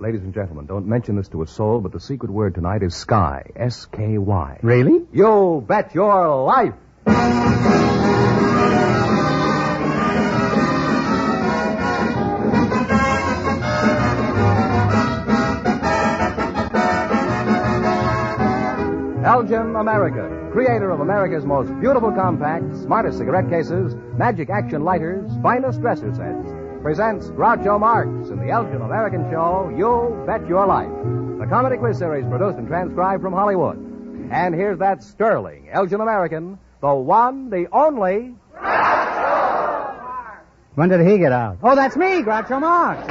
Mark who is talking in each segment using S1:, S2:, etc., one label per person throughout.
S1: Ladies and gentlemen, don't mention this to a soul, but the secret word tonight is Sky. S-K-Y.
S2: Really?
S1: You bet your life! Elgin America, creator of America's most beautiful compacts, smartest cigarette cases, magic action lighters, finest dresser sets, presents Groucho Marx in the Elgin American show, You Bet Your Life, the comedy quiz series produced and transcribed from Hollywood. And here's that sterling Elgin American, the one, the only... Groucho Marx!
S2: When did he get out? Oh, that's me, Groucho Marx.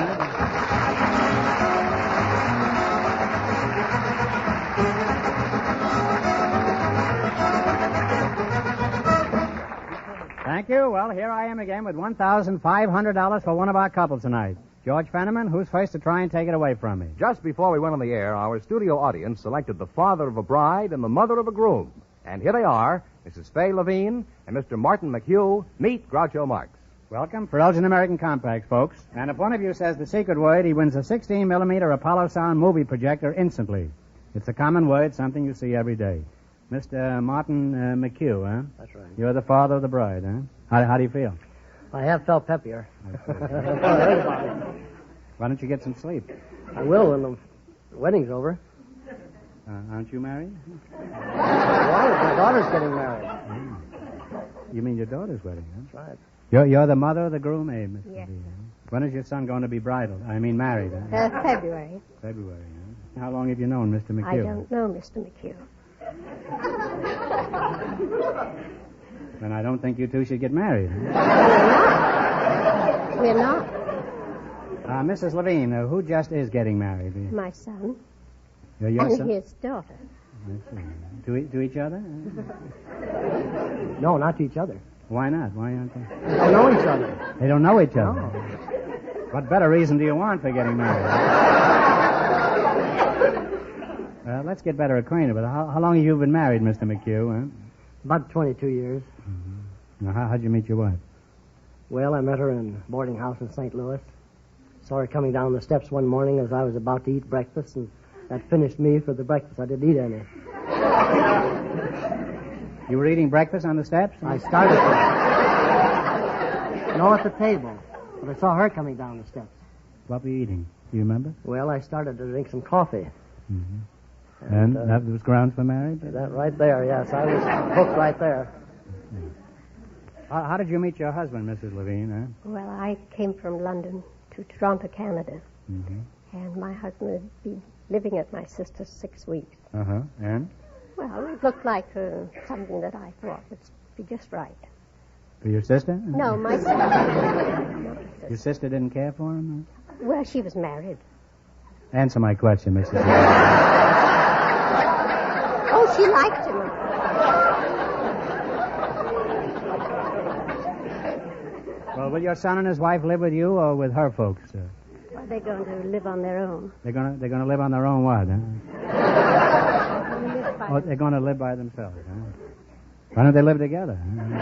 S2: Thank you. Well, here I am again with $1,500 for one of our couples tonight. George Fenneman, who's first to try and take it away from me?
S1: Just before we went on the air, our studio audience selected the father of a bride and the mother of a groom. And here they are, Mrs. Fay Levine and Mr. Martin McHugh. Meet Groucho Marx.
S2: Welcome for Elgin American Compacts, folks. And if one of you says the secret word, he wins a 16-millimeter Apollo Sound movie projector instantly. It's a common word, something you see every day. Mr. Martin McHugh, huh?
S3: That's right.
S2: You're the father of the bride, huh? How do you feel?
S3: I have felt peppier.
S2: Why don't you get some sleep?
S3: I will when the wedding's over.
S2: Aren't you married?
S3: My daughter's getting married.
S2: You mean your daughter's wedding, huh?
S3: That's right.
S2: You're the mother of the groom, eh, Mr.
S4: Yes.
S2: B, huh? When is your son going to be married, huh?
S4: February.
S2: February, huh? How long have you known Mr. McHugh?
S4: I don't know Mr. McHugh.
S2: Then I don't think you two should get married. Huh?
S4: We're not.
S2: Mrs. Levine, who just is getting married?
S4: My son.
S2: Your
S4: and
S2: son?
S4: his daughter.
S2: To each other?
S3: No, not to each other.
S2: Why not? Why aren't they?
S3: They don't know each other.
S2: They don't know each other?
S3: No.
S2: What better reason do you want for getting married? Let's get better acquainted. But how long have you been married, Mr. McHugh? Huh?
S3: About 22 years.
S2: Mm-hmm. Now, how'd you meet your wife?
S3: Well, I met her in a boarding house in St. Louis. Saw her coming down the steps one morning as I was about to eat breakfast, and that finished me for the breakfast. I didn't eat any.
S2: You were eating breakfast on the steps?
S3: I started to. No, at the table. But I saw her coming down the steps.
S2: What were you eating? Do you remember?
S3: Well, I started to drink some coffee.
S2: Mm-hmm. And that was grounds for marriage?
S3: That right there, yes. I was hooked right there.
S2: How did you meet your husband, Mrs. Levine? Huh?
S4: Well, I came from London to Toronto, Canada.
S2: Mm-hmm.
S4: And my husband would be living at my sister's 6 weeks.
S2: Uh-huh. And?
S4: Well, it looked like something that I thought would be just right.
S2: For your sister?
S4: No, my sister.
S2: Your sister didn't care for him? Huh?
S4: Well, she was married.
S2: Answer my question, Mrs. Levine.
S4: Oh, she liked him.
S2: Well, will your son and his wife live with you or with her folks?
S4: Well, they're going to live on their own.
S2: They're going to live on their own what, huh? Oh, they're going to live by themselves, huh? Why don't they live together? Huh?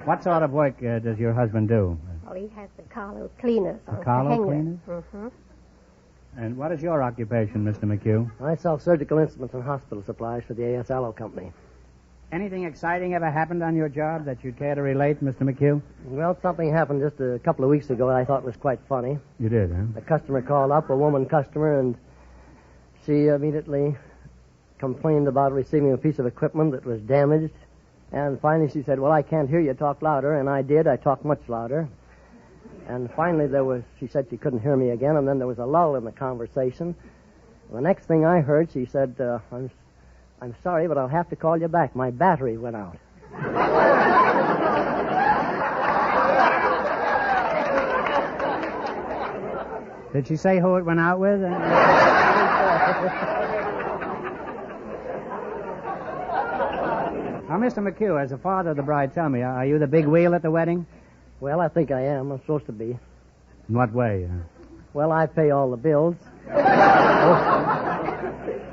S2: What sort of work does your husband do?
S4: Well, he has the Carlo cleaners.
S2: Carlo cleaners?
S4: Mm-hmm.
S2: And what is your occupation, Mr. McHugh?
S3: I sell surgical instruments and hospital supplies for the A.S. Allo Company.
S2: Anything exciting ever happened on your job that you'd care to relate, Mr. McHugh?
S3: Well, something happened just a couple of weeks ago that I thought was quite funny.
S2: You did, huh?
S3: A customer called up, a woman customer, and she immediately complained about receiving a piece of equipment that was damaged. And finally she said, well, I can't hear you, talk louder. And I did. I talked much louder. And finally she said she couldn't hear me again, and then there was a lull in the conversation. The next thing I heard, she said, I'm sorry, but I'll have to call you back. My battery went out.
S2: Did she say who it went out with? Now, Mr. McHugh, as the father of the bride, tell me, are you the big wheel at the wedding?
S3: Well, I think I am. I'm supposed to be.
S2: In what way?
S3: Well, I pay all the bills.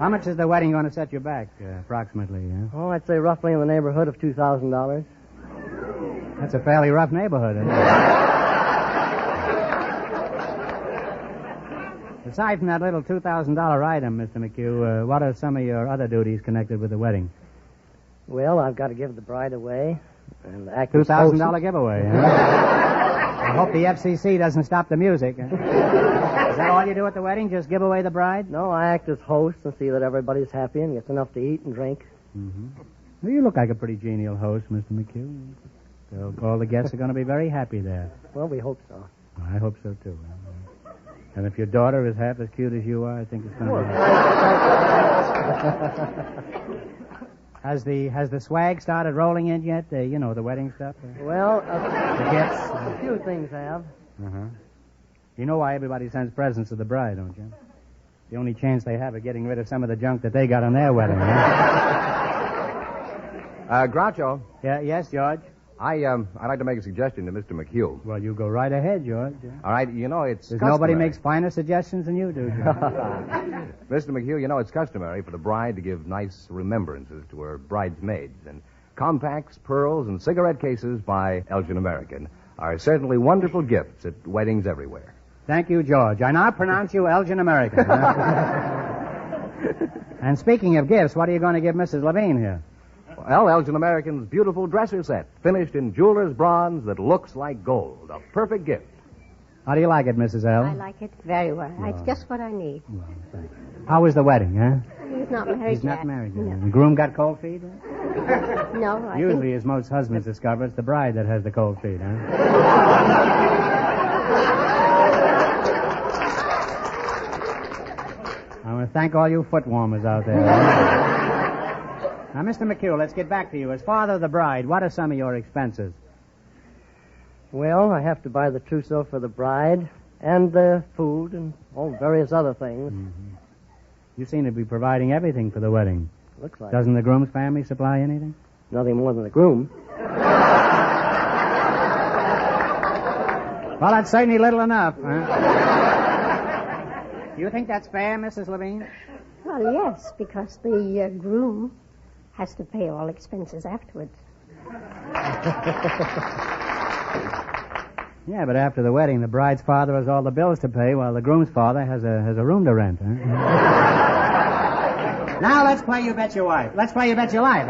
S2: How much is the wedding going to set you back, approximately?
S3: Oh, I'd say roughly in the neighborhood of $2,000.
S2: That's a fairly rough neighborhood, isn't it? Aside from that little $2,000 item, Mr. McHugh, what are some of your other duties connected with the wedding?
S3: Well, I've got to give the bride away and act as
S2: $2,000 giveaway, huh? I hope the FCC doesn't stop the music. Huh? Is that all you do at the wedding, just give away the bride?
S3: No, I act as host and see that everybody's happy and gets enough to eat and drink.
S2: Mm-hmm. Well, you look like a pretty genial host, Mr. McHugh. So all the guests are going to be very happy there.
S3: Well, we hope so.
S2: I hope so, too. And if your daughter is half as cute as you are, I think it's going to be Has the swag started rolling in yet? The wedding stuff?
S3: Well,
S2: the gifts?
S3: A few things have.
S2: Uh-huh. You know why everybody sends presents to the bride, don't you? The only chance they have of getting rid of some of the junk that they got on their wedding. Huh?
S1: Groucho.
S2: Yeah, yes, George?
S1: I'd like to make a suggestion to Mr. McHugh.
S2: Well, you go right ahead, George.
S1: All right, it's customary.
S2: Nobody makes finer suggestions than you do, George.
S1: Mr. McHugh, it's customary for the bride to give nice remembrances to her bridesmaids. And compacts, pearls, and cigarette cases by Elgin American are certainly wonderful gifts at weddings everywhere.
S2: Thank you, George. I now pronounce you Elgin American. And speaking of gifts, what are you going to give Mrs. Levine here?
S1: Well, Elgin American's beautiful dresser set, finished in jeweler's bronze that looks like gold. A perfect gift.
S2: How do you like it, Mrs. L?
S4: I like it very well. It's just what I need.
S2: Well, thanks. How was the wedding, huh?
S4: He's not married
S2: He's
S4: yet.
S2: not married yet.
S4: No.
S2: The groom got cold feet?
S4: No, I
S2: Usually, as most husbands discover, it's the bride that has the cold feet, huh? I want to thank all you foot warmers out there. Now, Mr. McHugh, let's get back to you. As father of the bride, what are some of your expenses?
S3: Well, I have to buy the trousseau for the bride and the food and various other things.
S2: Mm-hmm. You seem to be providing everything for the wedding.
S3: Looks like
S2: Doesn't the groom's family supply anything?
S3: nothing more than the groom.
S2: Well, that's certainly little enough, huh? Do you think that's fair, Mrs. Levine?
S4: Well, yes, because the groom has to pay all expenses afterwards.
S2: Yeah, but after the wedding, the bride's father has all the bills to pay, while the groom's father has a room to rent. Huh? Now let's play You Bet Your Wife. Let's play You Bet Your Life.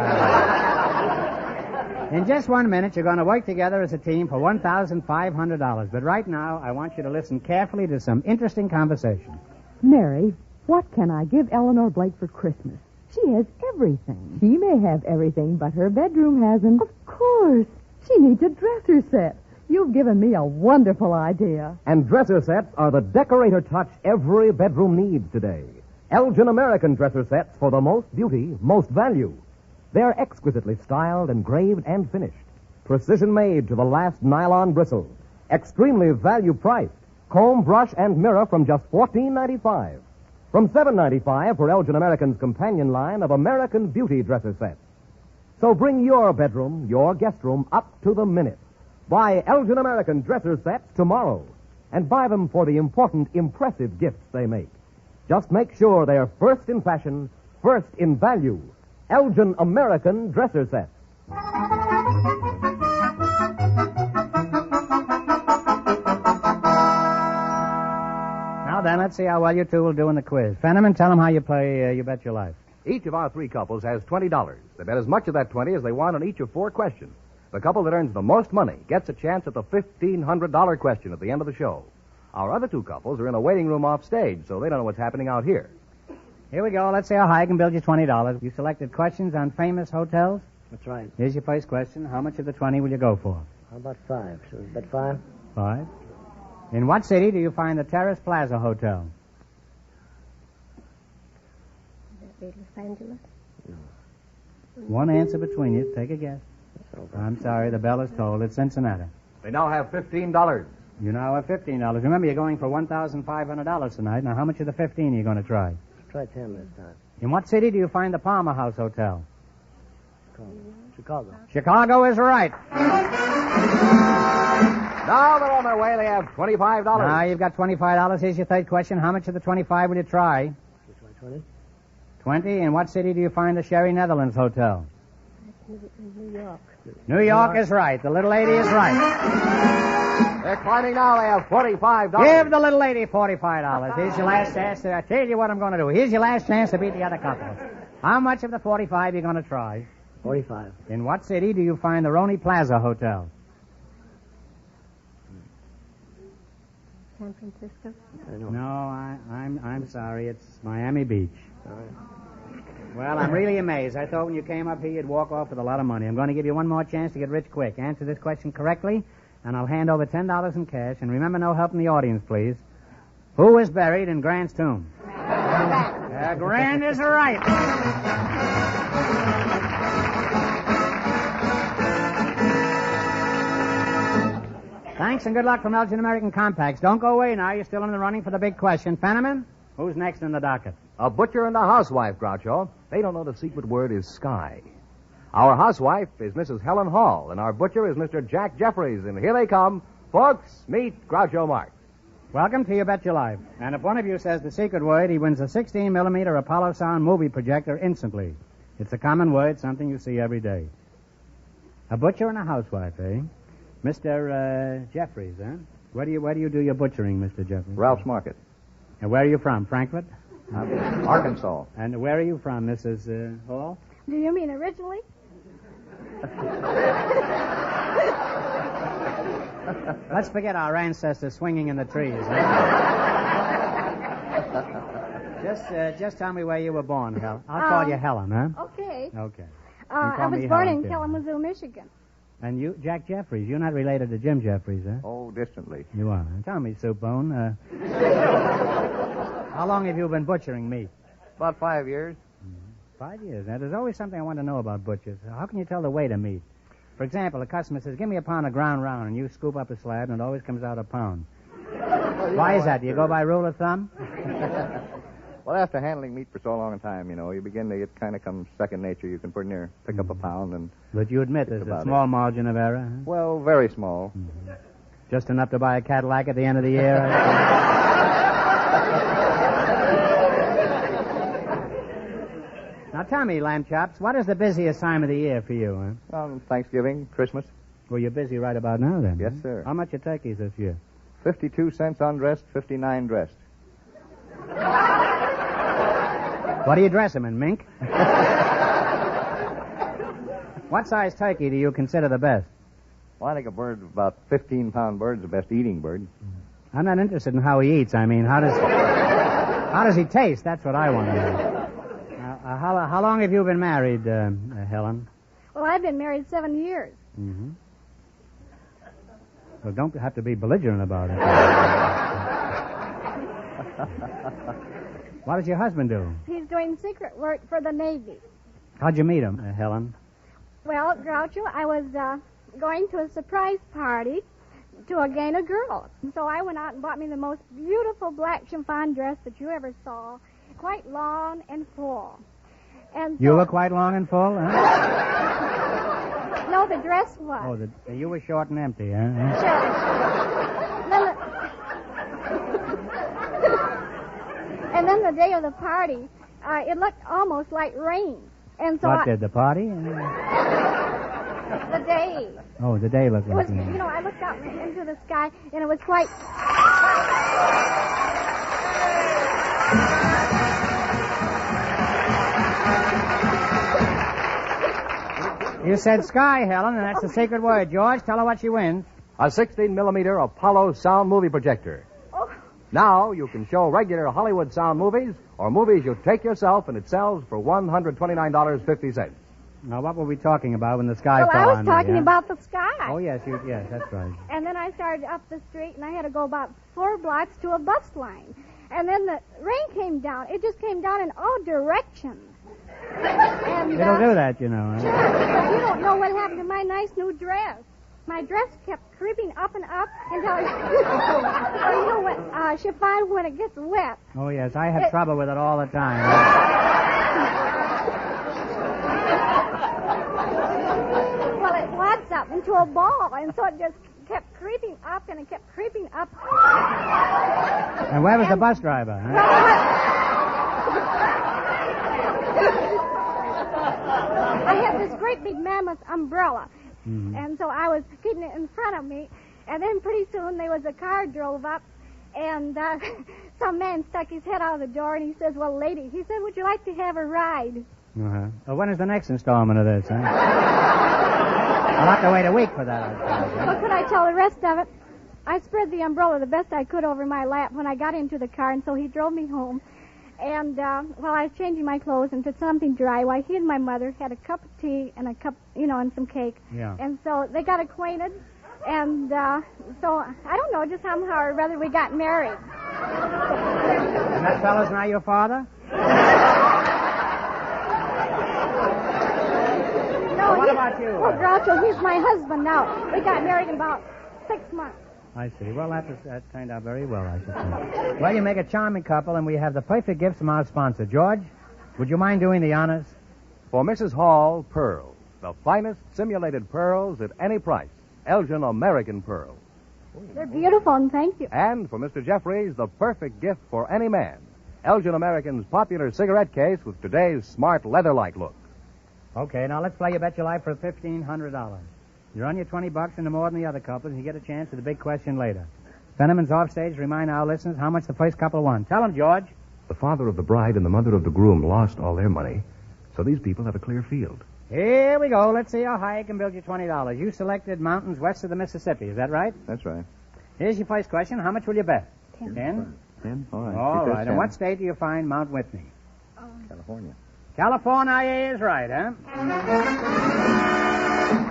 S2: In just 1 minute, you're going to work together as a team for $1,500. But right now, I want you to listen carefully to some interesting conversation.
S5: Mary, what can I give Eleanor Blake for Christmas? She has everything. She may have everything, but her bedroom hasn't. Of course. She needs a dresser set. You've given me a wonderful idea.
S6: And dresser sets are the decorator touch every bedroom needs today. Elgin American dresser sets for the most beauty, most value. They're exquisitely styled, engraved, and finished. Precision made to the last nylon bristle. Extremely value priced. Comb, brush, and mirror from just $14.95. From $7.95 for Elgin American's companion line of American Beauty dresser sets. So bring your bedroom, your guest room, up to the minute. Buy Elgin American dresser sets tomorrow. And buy them for the important, impressive gifts they make. Just make sure they're first in fashion, first in value. Elgin American dresser sets.
S2: Now then, let's see how well you two will do in the quiz. Fenneman, tell them how you play You Bet Your Life.
S1: Each of our three couples has $20. They bet as much of that 20 as they want on each of 4 questions. The couple that earns the most money gets a chance at the $1,500 question at the end of the show. Our other 2 couples are in a waiting room off stage, so they don't know what's happening out here.
S2: Here we go. Let's see how high I can build you $20. You selected questions on famous hotels.
S3: That's right.
S2: Here's your first question. How much of the 20 will you go for?
S3: How about 5? Should we bet 5?
S2: 5. In what city do you find the Terrace Plaza Hotel?
S4: Los Angeles?
S2: One answer between you. Take a guess. I'm sorry, the bell is tolled. It's Cincinnati.
S1: They now have $15.
S2: You now have $15. Remember, you're going for $1,500 tonight. Now, how much of the 15 are you going to try?
S3: Try 10 this time.
S2: In what city do you find the Palmer House Hotel?
S3: Chicago.
S2: Chicago is right.
S1: Now they're on their way. They have $25.
S2: Now you've got $25. Here's your third question. How much of the 25 will you try?
S3: You try 20?
S2: 20. In what city do you find the Sherry Netherlands Hotel?
S4: New York.
S2: New York is right. The little lady is right.
S1: They're climbing now. They have $45.
S2: Give the little lady $45. Here's your last chance. I tell you what I'm going to do. Here's your last chance to beat the other couple. How much of the 45 are you going to try?
S3: 45.
S2: In what city do you find the Roni Plaza Hotel?
S4: San Francisco.
S2: No, I'm sorry. It's Miami Beach.
S3: All right.
S2: Well, I'm really amazed. I thought when you came up here you'd walk off with a lot of money. I'm going to give you one more chance to get rich quick. Answer this question correctly, and I'll hand over $10 in cash. And remember, no help in the audience, please. Who is buried in Grant's tomb? Grant is right. Thanks and good luck from Elgin American Compacts. Don't go away now. You're still in the running for the big question. Fenneman, who's next in the docket?
S1: A butcher and a housewife, Groucho. They don't know the secret word is sky. Our housewife is Mrs. Helen Hall, and our butcher is Mr. Jack Jeffries. And here they come. Folks, meet Groucho Marx.
S2: Welcome to You Bet Your Life. And if one of you says the secret word, he wins a 16-millimeter Apollo Sound movie projector instantly. It's a common word, something you see every day. A butcher and a housewife, eh? Mr. Jeffries, huh? Where do you do your butchering, Mr. Jeffries?
S7: Ralph's Market,
S2: And where are you from? Frankfurt?
S7: Arkansas.
S2: And where are you from, Mrs. Hall?
S8: Do you mean originally?
S2: Let's forget our ancestors swinging in the trees. Huh? Just tell me where you were born, Helen. I'll call you Helen, huh?
S8: Okay.
S2: Okay.
S8: I was born in Kalamazoo, Michigan.
S2: And you, Jack Jeffries, you're not related to Jim Jeffries, huh?
S7: Oh, distantly.
S2: You are. Tell me, Soup Bone, how long have you been butchering meat?
S7: About 5 years.
S2: 5 years. Now, there's always something I want to know about butchers. How can you tell the weight of meat? For example, a customer says, give me a pound of ground round, and you scoop up a slab, and it always comes out a pound. Why is that? Do you go by rule of thumb?
S7: Well, after handling meat for so long a time, you begin to, it kind of comes second nature. You can pretty near pick up a pound and...
S2: But you admit there's a small margin of error, huh?
S7: Well, very small.
S2: Mm-hmm. Just enough to buy a Cadillac at the end of the year. Now tell me, Lamb Chops, what is the busiest time of the year for you, huh?
S7: Thanksgiving, Christmas.
S2: Well, you're busy right about now, then.
S7: Yes,
S2: huh?
S7: sir.
S2: How much are turkeys this year?
S7: 52 cents undressed, 59 dressed.
S2: What do you dress them in, mink? What size turkey do you consider the best?
S7: Well, I think a bird, about 15-pound bird, is the best eating bird.
S2: I'm not interested in how he eats. I mean, how does he taste? That's what I want to know. How long have you been married, Helen?
S8: Well, I've been married 7 years.
S2: Mm-hmm. Well, don't have to be belligerent about it. What does your husband do?
S8: He's doing secret work for the Navy.
S2: How'd you meet him, Helen?
S8: Well, Groucho, I was going to a surprise party to a gang of girls. So I went out and bought me the most beautiful black chiffon dress that you ever saw, quite long and full. And so,
S2: you were quite long and full, huh?
S8: No, the dress was.
S2: Oh, you were short and empty, huh?
S8: Sure. And then the day of the party, it looked almost like rain. And so
S2: what did, the party?
S8: The day.
S2: Oh, the day looked like
S8: rain. I looked out into the sky, and it was quite...
S2: You said sky, Helen, and that's the secret word. George, tell her what she wins.
S1: A 16-millimeter Apollo Sound movie projector.
S8: Oh.
S1: Now you can show regular Hollywood sound movies or movies you take yourself, and it sells for $129.50.
S2: Now, what were we talking about when the sky
S8: Well,
S2: fell
S8: I was
S2: on
S8: talking
S2: me,
S8: about the sky.
S2: Oh, yes, that's right.
S8: And then I started up the street, and I had to go about 4 blocks to a bus line. And then the rain came down. It just came down in all directions. And,
S2: It'll do that, Huh?
S8: Sure, but you don't know what happened to my nice new dress. My dress kept creeping up and up until chiffon, when it gets wet.
S2: Oh, yes, I have trouble with it all the time.
S8: Well, it wads up into a ball, and so it just kept creeping up, and it kept creeping up.
S2: And where was the bus driver? Huh?
S8: I had this great big mammoth umbrella. And so I was getting it in front of me. And then pretty soon there was a car drove up. And some man stuck his head out of the door and he says, well, lady, he said, would you like to have a ride?
S2: Well, when is the next installment of this, huh? I'll have to wait a week for that.
S8: Well, could I tell the rest of it? I spread the umbrella the best I could over my lap when I got into the car, and so he drove me home. And while I was changing my clothes into something dry, while he and my mother had a cup of tea and a cup, and some cake.
S2: Yeah.
S8: And so they got acquainted, and so I don't know, just somehow or rather we got married.
S2: And that fellow's now your father?
S8: No,
S2: what about you?
S8: Oh, Groucho, he's my husband now. We got married in about 6 months.
S2: I see. Well, that turned out very well, I should think. Well, you make a charming couple, and we have the perfect gift from our sponsor. George, would you mind doing the honors?
S1: For Mrs. Hall, pearls. The finest simulated pearls at any price. Elgin American pearls.
S8: They're beautiful, and thank you.
S1: And for Mr. Jeffries, the perfect gift for any man. Elgin American's popular cigarette case with today's smart leather-like look.
S2: Okay, now let's play You Bet Your Life for $1,500. You're on your $20 into more than the other couples, and you get a chance at the big question later. Fenneman's off stage to remind our listeners how much the first couple won. Tell them, George.
S9: The father of the bride and the mother of the groom lost all their money, so these people have a clear field.
S2: Here we go. Let's see how high I can build you $20. You selected mountains west of the Mississippi. Is that right?
S7: That's right.
S2: Here's your first question. How much will you bet?
S8: 10.
S2: 10?
S7: 10? All right.
S2: All
S7: Keep that
S2: right.
S7: 10.
S2: In what state do you find Mount Whitney?
S7: California.
S2: California is right, huh?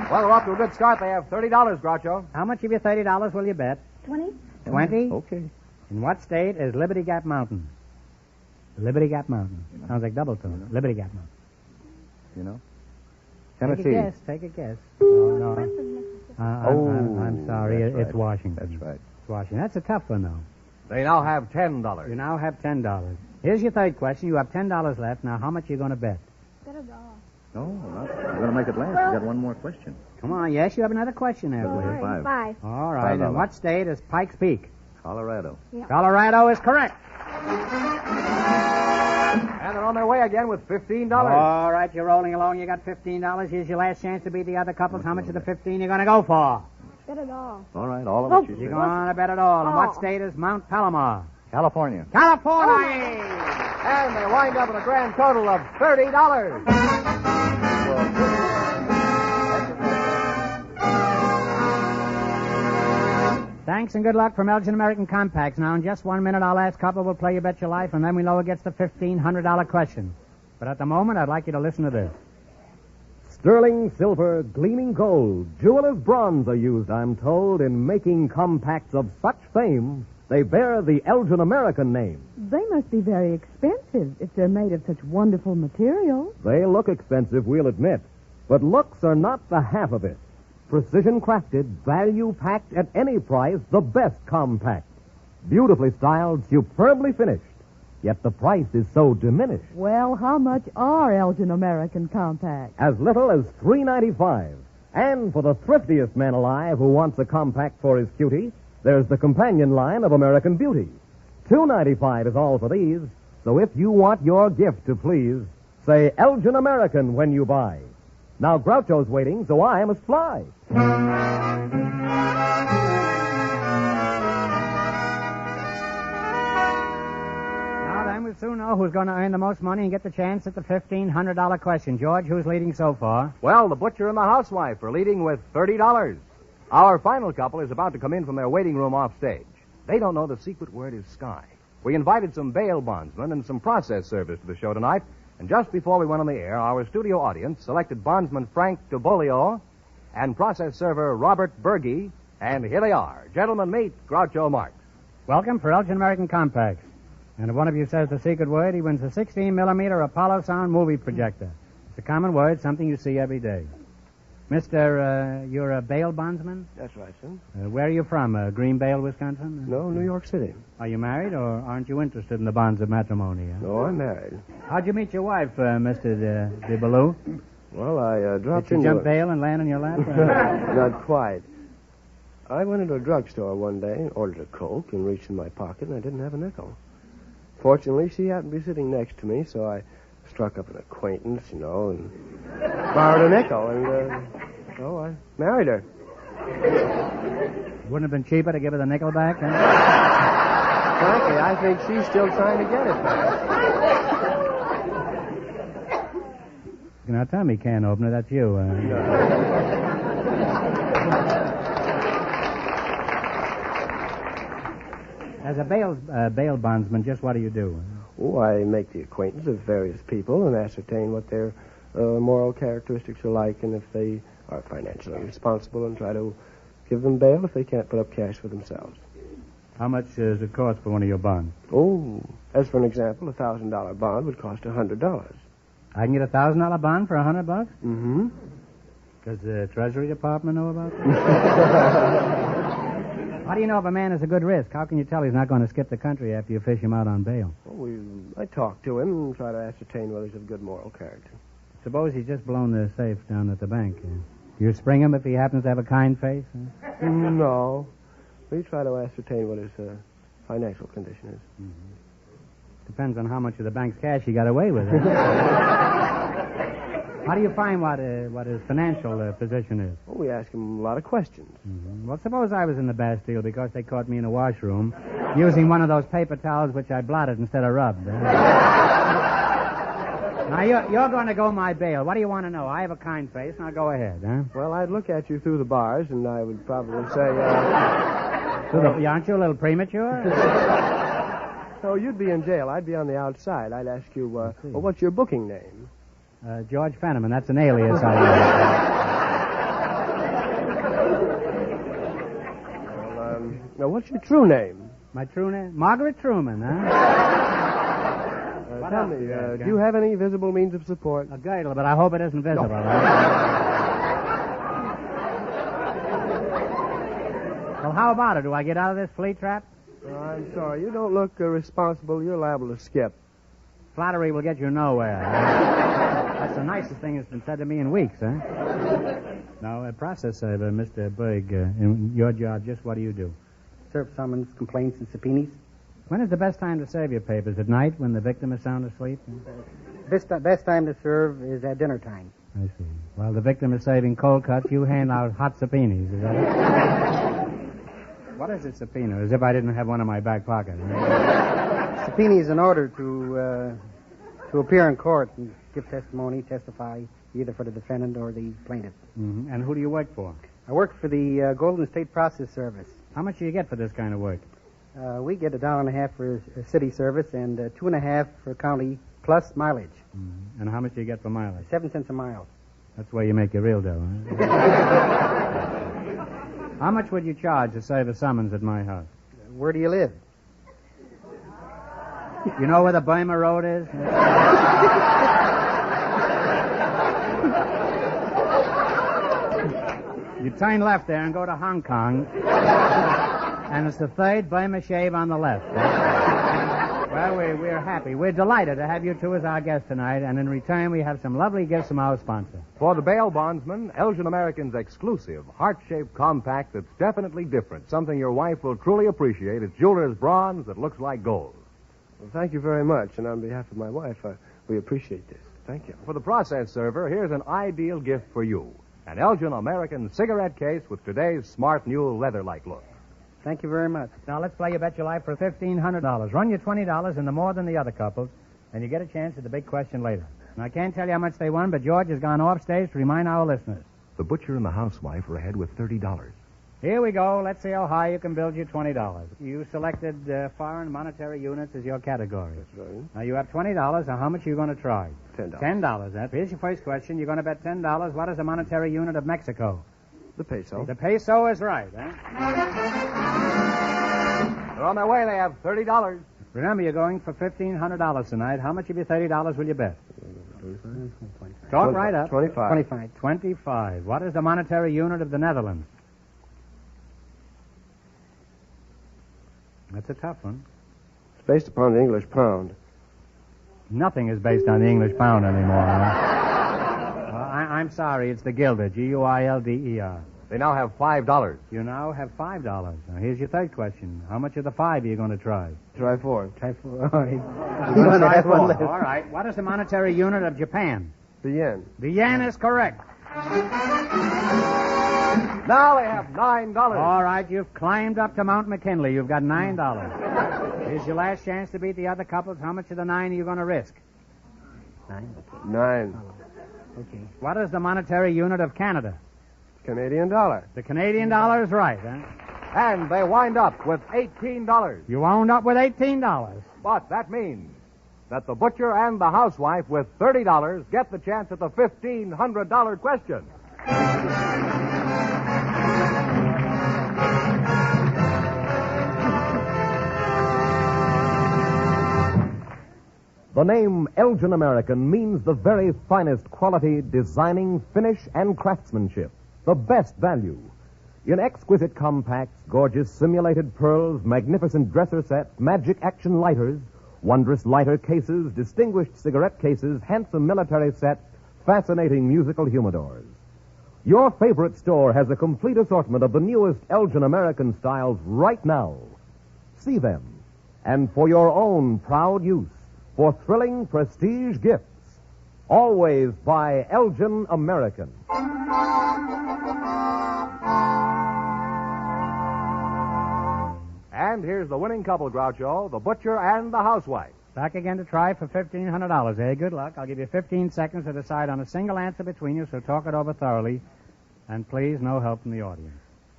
S1: Well, they're off to a good start. They have $30, Groucho.
S2: How much of your $30 will you bet?
S8: 20.
S2: 20?
S7: Okay.
S2: In what state is Liberty Gap Mountain? Liberty Gap Mountain. Sounds like double tone. Liberty Gap Mountain.
S7: You know?
S2: Take
S7: Tennessee.
S2: a guess. Take a guess. Oh, no. I'm sorry.
S7: That's
S2: It's
S7: right.
S2: Washington.
S7: That's right.
S2: It's Washington. That's a tough one, though.
S1: They now have $10.
S2: You now have $10. Here's your third question. You have $10 left. Now, how much are you going to bet?
S8: Bet $1.
S7: No, we're going to make it last. We got one more question.
S2: Come on. Yes, you have another question there,
S8: All
S2: please.
S8: right, 5.
S2: All right.
S7: $5.
S2: In what state is Pikes Peak?
S7: Colorado.
S2: Colorado is correct.
S1: And they're on their way again with $15.
S2: All right, you're rolling along. You got $15. Here's your last chance to beat the other couples. How much of the 15 you going to go for?
S8: Bet $1.
S7: All right, all of it.
S2: You're going to bet it all. In what state is Mount Palomar?
S7: California.
S2: California!
S1: And they wind up with a grand total of $30.
S2: Thanks and good luck from Elgin American Compacts. Now, in just 1 minute, our last couple will play You Bet Your Life, and then we know who gets the $1,500 question. But at the moment, I'd like you to listen to this.
S6: Sterling silver, gleaming gold, jeweler's bronze are used, I'm told, in making compacts of such fame, they bear the Elgin American name.
S5: They must be very expensive if they're made of such wonderful materials.
S6: They look expensive, we'll admit, but looks are not the half of it. Precision crafted, value packed at any price, the best compact. Beautifully styled, superbly finished. Yet the price is so diminished.
S5: Well, how much are Elgin American Compacts?
S6: As little as $3.95. And for the thriftiest man alive who wants a compact for his cutie, there's the companion line of American Beauty. $2.95 is all for these. So if you want your gift to please, say Elgin American when you buy. Now Groucho's waiting, so I must fly.
S2: Now then, we'll soon know who's going to earn the most money and get the chance at the $1,500 question. George, who's leading so far?
S1: Well, the butcher and the housewife are leading with $30. Our final couple is about to come in from their waiting room off stage. They don't know the secret word is sky. We invited some bail bondsmen and some process servers to the show tonight, and just before we went on the air, our studio audience selected bondsman Frank DeBolio and process server Robert Berge, and here they are. Gentlemen, meet Groucho Marx.
S2: Welcome for Elgin American Compacts. And if one of you says the secret word, he wins a 16-millimeter Apollo sound movie projector. It's a common word, something you see every day. Mister, you're a bail bondsman?
S10: That's right, son.
S2: Where are you from? Greenvale, Wisconsin?
S10: No, New York City.
S2: Are you married, or aren't you interested in the bonds of matrimony?
S10: No, I'm married.
S2: How'd you meet your wife, Mr. DeBaloo?
S10: Well, I dropped
S2: Did
S10: into
S2: you jump bail and land on your lap?
S10: Not quite. I went into a drugstore one day, ordered a Coke, and reached in my pocket, and I didn't have a nickel. Fortunately, she happened to be sitting next to me, so I struck up an acquaintance, and borrowed a nickel, and I married her.
S2: Wouldn't have been cheaper to give her the nickel back? Huh?
S10: Frankly, I think she's still trying to get it back.
S2: Now tell me, can opener, that's you. As a bail bondsman, just what do you do?
S10: Oh, I make the acquaintance of various people and ascertain what their moral characteristics are like, and if they are financially responsible, and try to give them bail if they can't put up cash for themselves.
S2: How much does it cost for one of your bonds?
S10: Oh, as for an example, a $1,000 bond would cost $100.
S2: I can get a $1,000 bond for $100?
S10: Mm-hmm.
S2: Does the Treasury Department know about that? How do you know if a man is a good risk? How can you tell he's not going to skip the country after you fish him out on bail?
S10: Well, I talk to him and try to ascertain whether he's of good moral character.
S2: Suppose he's just blown the safe down at the bank. Do you spring him if he happens to have a kind face?
S10: No. We try to ascertain what his financial condition is.
S2: Mm-hmm. Depends on how much of the bank's cash he got away with. How do you find what his financial position is?
S10: Well, we ask him a lot of questions.
S2: Mm-hmm. Well, suppose I was in the Bastille because they caught me in a washroom using one of those paper towels which I blotted instead of rubbed. Now, you're going to go my bail. What do you want to know? I have a kind face. Now, go ahead, huh?
S10: Well, I'd look at you through the bars, and I would probably say,
S2: aren't you a little premature?
S10: No, you'd be in jail. I'd be on the outside. I'd ask you, well, what's your booking name?
S2: George Fenneman. That's an alias I
S10: use. Now, what's your true name?
S2: My true name? Margaret Truman, huh?
S10: Tell me, do you have any visible means of support?
S2: A girdle, but I hope it isn't visible.
S10: No.
S2: Well, how about it? Do I get out of this flea trap?
S10: I'm sorry. You don't look responsible. You're liable to skip.
S2: Flattery will get you nowhere. That's the nicest thing that's been said to me in weeks, huh? Now, process server, Mr. Berg, in your job, just what do you do?
S11: Serve summons, complaints, and subpoenas.
S2: When is the best time to serve your papers? At night when the victim is sound asleep?
S11: Best time to serve is at dinner time.
S2: I see. While the victim is serving cold cuts, you hand out hot subpoenas. Is that it? What is a subpoena? As if I didn't have one in my back pocket. Right?
S11: Subpoena is an order to appear in court and give testimony, testify, either for the defendant or the plaintiff.
S2: Mm-hmm. And who do you work for?
S11: I work for the Golden State Process Service.
S2: How much do you get for this kind of work?
S11: We get $1.50 for city service and $2.50 for county plus mileage.
S2: Mm-hmm. And how much do you get for mileage?
S11: 7 cents a mile.
S2: That's where you make your real dough, huh? How much would you charge to serve a summons at my house?
S11: Where do you live?
S2: You know where the Burma Road is? You turn left there and go to Hong Kong. And it's the third Burma shave on the left. Well, we're happy. We're delighted to have you two as our guests tonight, and in return we have some lovely gifts from our sponsor.
S1: For the bail bondsman, Elgin American's exclusive heart-shaped compact that's definitely different. Something your wife will truly appreciate. It's jeweler's bronze that looks like gold.
S10: Well, thank you very much, and on behalf of my wife, we appreciate this. Thank you.
S1: For the process server, here's an ideal gift for you. An Elgin American cigarette case with today's smart new leather-like look.
S11: Thank you very much.
S2: Now, let's play You Bet Your Life for $1,500. Run your $20 into more than the other couples, and you get a chance at the big question later. And I can't tell you how much they won, but George has gone off stage to remind our listeners.
S9: The butcher and the housewife are ahead with $30.
S2: Here we go. Let's see how high you can build your $20. You selected foreign monetary units as your category.
S10: That's right.
S2: Now, you have $20. Now, how much are you going to try?
S10: $10.
S2: $10. Here's your first question. You're going to bet $10. What is the monetary unit of Mexico?
S10: The peso.
S2: The peso is right, huh?
S1: They're on their way. They have $30.
S2: Remember, you're going for $1,500 tonight. How much of your $30 will you bet?
S11: 25.
S2: Talk right up.
S10: 25.
S2: 25. What is the monetary unit of the Netherlands? That's a tough one.
S10: It's based upon the English pound.
S2: Nothing is based on the English pound anymore. Huh? Well, I'm sorry. It's the guilder. Guilder.
S1: They now have $5.
S2: You now have $5. Now, here's your third question. How much of the 5 are you going to try?
S10: Try 4.
S11: Try for. All right.
S2: You're going to try 4. All right. What is the monetary unit of Japan?
S10: The yen.
S2: The yen is correct.
S1: Now they have $9.
S2: All right, you've climbed up to Mount McKinley. You've got $9. Here's your last chance to beat the other couples. How much of the 9 are you going to risk?
S10: 9.
S11: Okay.
S2: What is the monetary unit of Canada?
S10: Canadian dollar.
S2: The Canadian dollar is right, huh?
S1: And they wind up with $18.
S2: You wound up with $18.
S1: But that means that the butcher and the housewife with $30 get the chance at the $1,500 question.
S6: The name Elgin American means the very finest quality, designing, finish, and craftsmanship. The best value. In exquisite compacts, gorgeous simulated pearls, magnificent dresser sets, magic action lighters, wondrous lighter cases, distinguished cigarette cases, handsome military sets, fascinating musical humidors. Your favorite store has a complete assortment of the newest Elgin American styles right now. See them. And for your own proud use, for thrilling prestige gifts, always buy Elgin American.
S1: And here's the winning couple, Groucho, the butcher and the housewife.
S2: Back again to try for $1,500, eh? Good luck. I'll give you 15 seconds to decide on a single answer between you, so talk it over thoroughly. And please, no help from the audience.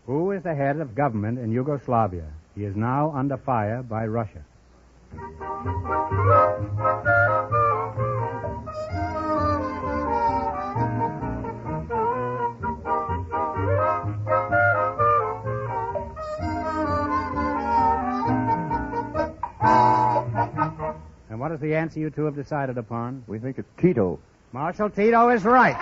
S2: Who is the head of government in Yugoslavia? He is now under fire by Russia. And what is the answer you two have decided upon?
S7: We think it's Tito.
S2: Marshal Tito is right.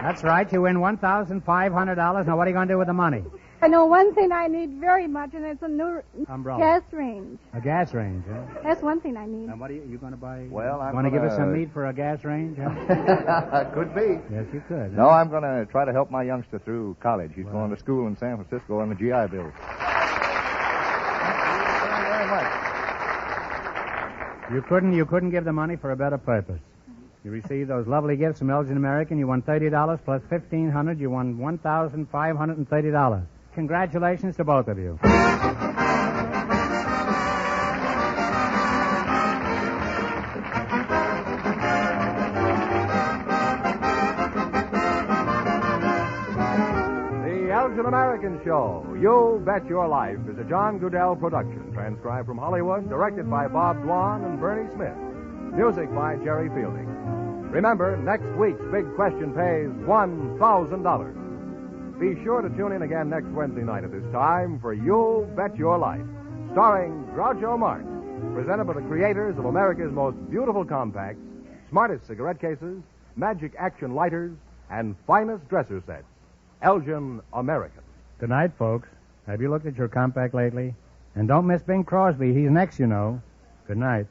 S2: That's right. You win $1,500. Now, what are you going to do with the money?
S8: I know one thing I need very much, and it's a new
S2: Umbrella.
S8: gas range.
S2: A gas range, huh?
S8: That's one thing I need.
S2: And what are you going to buy?
S7: Well, I'm
S2: going to give us some
S7: gonna-
S2: meat for a gas range, huh?
S7: Could be.
S2: Yes, you could.
S7: No, I'm going to try to help my youngster through college. He's going to school in San Francisco on the GI Bill. Thank you very much.
S2: You couldn't give the money for a better purpose. You received those lovely gifts from Elgin American. You won $30 plus $1,500. You won $1,530. Congratulations to both of you.
S1: The Elgin American Show, You Bet Your Life, is a John Goodell production, transcribed from Hollywood, directed by Bob Dwan and Bernie Smith. Music by Jerry Fielding. Remember, next week's big question pays $1,000. Be sure to tune in again next Wednesday night at this time for You Bet Your Life, starring Groucho Marx, presented by the creators of America's most beautiful compacts, smartest cigarette cases, magic action lighters, and finest dresser sets. Elgin American.
S2: Good night, folks. Have you looked at your compact lately? And don't miss Bing Crosby. He's next, you know. Good night.